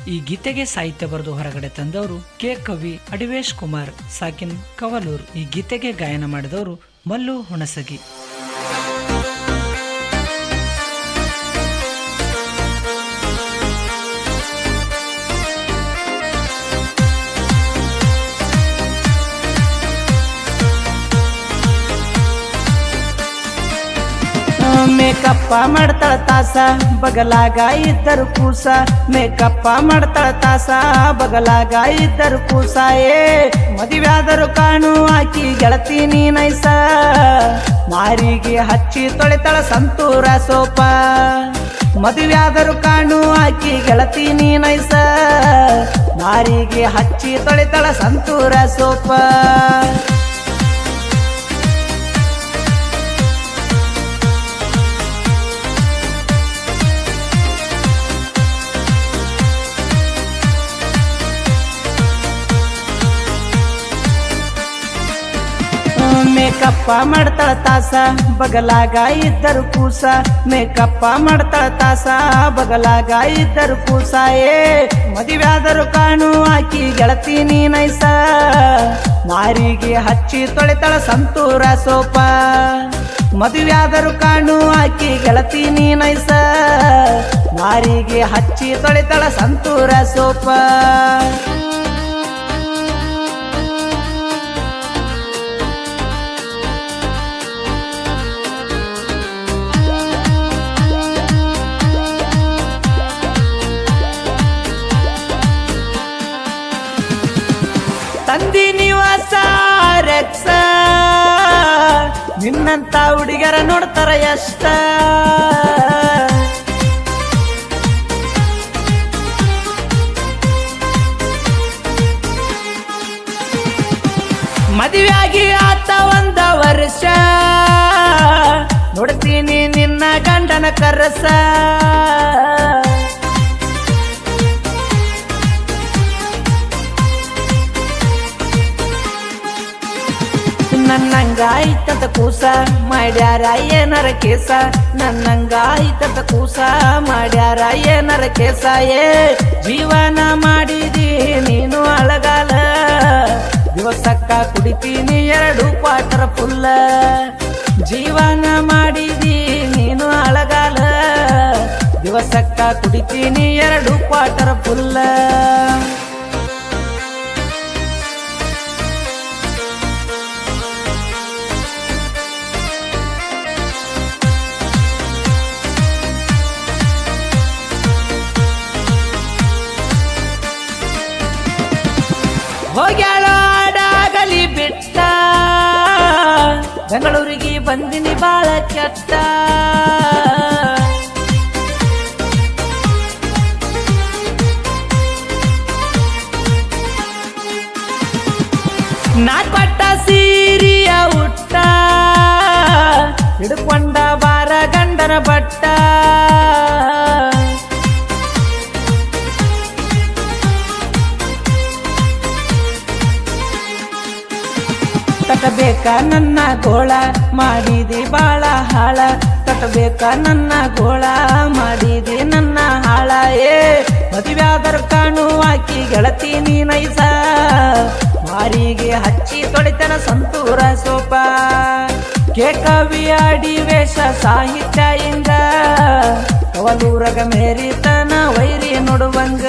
ಈ ಗೀತೆಗೆ ಸಾಹಿತ್ಯ ಬರೆದು ಹೊರಗಡೆ ತಂದವರು ಕೆ ಕವಿ ಅಡಿವೇಶ್ ಕುಮಾರ್ ಸಾಕಿನ್ ಕವಲೂರ್. ಈ ಗೀತೆಗೆ ಗಾಯನ ಮಾಡಿದವರು ಮಲ್ಲು ಹುಣಸಗಿ. ಮೇಕಪ್ಪ ಮಾಡ್ತಾಳ ತಾಸ ಬಗಲಾಗ ಇದ್ದರು ಕೂಸ, ಮೇಕಪ್ಪ ಮಾಡ್ತಾಳ ತಾಸ ಬಗಲಾಗ ಇದ್ದರು ಕೂಸ. ಮದುವೆಯಾದರು ಕಾಣು ಆಕಿ ಗೆಳತಿ ನೀ ನೈಸ, ಮಾರಿಗೆ ಹಚ್ಚಿ ತೊಳಿತಾಳ ಸಂತೂರ ಸೋಪ. ಮದುವೆಯಾದರು ಕಾಣು ಆಕಿ ಗೆಳತಿ ನೀ ನೈಸ, ಮಾರಿಗೆ ಹಚ್ಚಿ ತೊಳಿತಾಳ ಸಂತೂರ ಸೋಪ. ಮೇಕಪ್ಪ ಮಾಡ್ತಾಳ ತಾಸ ಬಗಲಾಗ ಇದ್ದರು ಕೂಸ, ಮೇಕಪ್ಪ ಮಾಡ್ತಾಳ ತಾಸ ಬಗಲಾಗ ಇದ್ದರು ಕೂಸ. ಮದುವೆಯಾದರು ಕಾಣು ಆಕಿ ಗೆಳತಿ ನೀ ನೈಸ, ಮಾರಿಗೆ ಹಚ್ಚಿ ತೊಳಿತಾಳ ಸಂತೂರ ಸೋಪ. ಮದುವೆಯಾದರು ಕಾಣು ಆಕಿ ಗೆಳತಿ ನೀ ನೈಸ, ಮಾರಿಗೆ ಹಚ್ಚಿ ತೊಳಿತಾಳ ಸಂತೂರ ಸೋಪ. ತಂದಿ ನಿವಾಸ ರೆಕ್ಸ, ನಿನ್ನಂತ ಹುಡುಗರ ನೋಡ್ತಾರ ಎಷ್ಟ. ಮದುವೆಯಾಗಿ ಆತ ಒಂದ ವರ್ಷ, ನೋಡ್ತೀನಿ ನಿನ್ನ ಗಂಡನ ಕರಸ. ನನ್ನಂಗ ಐತದ ಕೂಸ ಮಾಡ್ಯಾರ ಏನರ ಕೇಸ, ನನ್ನಂಗ ಐತದ ಕೂಸ ಮಾಡ್ಯಾರ ಏನರ ಕೇಸ. ಜೀವನ ಮಾಡಿದಿ ನೀನು ಅಳಗಾಲ, ದಿವಸಕ್ಕ ಕುಡಿತೀನಿ 2 ಕ್ವಾರ್ಟರ್ ಫುಲ್ಲ. ಜೀವನ ಮಾಡಿದಿ ನೀನು ಅಳಗಾಲ, ದಿವಸಕ್ಕ ಕುಡಿತೀನಿ 2 ಕ್ವಾರ್ಟರ್ ಫುಲ್ಲ. ಹೋಗ್ಯಾಳೋ ಆಡಾಗಲಿ ಬಿಟ್ಟ, ಬೆಂಗಳೂರಿಗೆ ಬಂದಿನಿ ಬಾಳ ಕೆಟ್ಟ. ನಾ ಕೊಟ್ಟ ಸೀರಿಯ ಉಟ್ಟ, ಹಿಡ್ಕೊಂಡ ಬಾರ ಗಂಡನ ಬಟ್ಟ. ಕಟ್ಟಬೇಕ ನನ್ನ ಗೋಳ ಮಾಡಿದಿ ಬಾಳ ಹಾಳ, ಕಟ್ಟಬೇಕ ನನ್ನ ಗೋಳ ಮಾಡಿದಿ ನನ್ನ ಹಾಳ. ಮದುವೆಯಾದರು ಕಾಣು ಆಕಿ ಗೆಳತಿ ನೀ ನೈಸ, ಮಾರಿಗೆ ಹಚ್ಚಿ ತೊಳಿತನ ಸಂತೂರ ಸೋಪ. ಕೆ ಕವಿ ಅಡಿವೇಶ ಸಾಹಿತ್ಯ ಇಂದ ಕವಲೂರಗ ಮೇರಿತನ ವೈರಿ ನೋಡುವಂಗ.